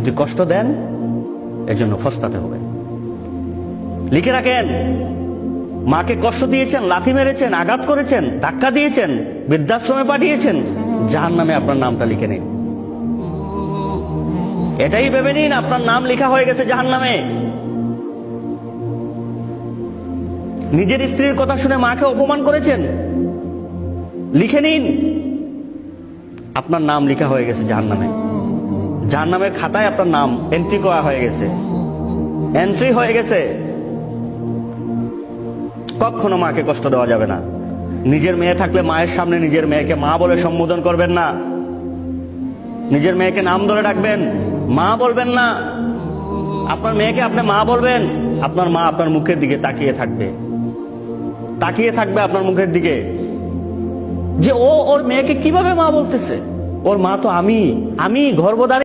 যদি কষ্ট দেন এজন্য পস্তাতে হবে। লিখে রাখেন, মাকে কষ্ট দিয়েছেন, লাথি মেরেছেন, আঘাত করেছেন, ধাক্কা দিয়েছেন, বৃদ্ধাশ্রমে পাঠিয়েছেন, জাহান্নামে আপনার নামটা লিখে নিন। এটাই ভেবে নিন আপনার নাম লেখা হয়ে গেছে জাহান্নামে। নিজের স্ত্রীর কথা শুনে মাকে অপমান করেছেন, লিখে নিন আপনার নাম লেখা হয়ে গেছে জাহান্নামে। জাহান্নামের খাতায় আপনার নাম এন্ট্রি করা হয়ে গেছে, এন্ট্রি হয়ে গেছে। কখনো মাকে কষ্ট দেওয়া যাবে না। নিজের মেয়ে থাকলে মায়ের সামনে নিজের মেয়েকে মা বলে সম্বোধন করবেন না। নিজের মেয়েকে নাম ধরে ডাকবেন, মা বলবেন না। আপনার মেয়েকে আপনি মা বলবেন, আপনার মা আপনার মুখের দিকে তাকিয়ে থাকবে, তাকিয়ে থাকবে আপনার মুখের দিকে, যে ও ওর মেয়েকে কিভাবে মা বলতেছে। ওর মা তো আমি গর্ভধারী।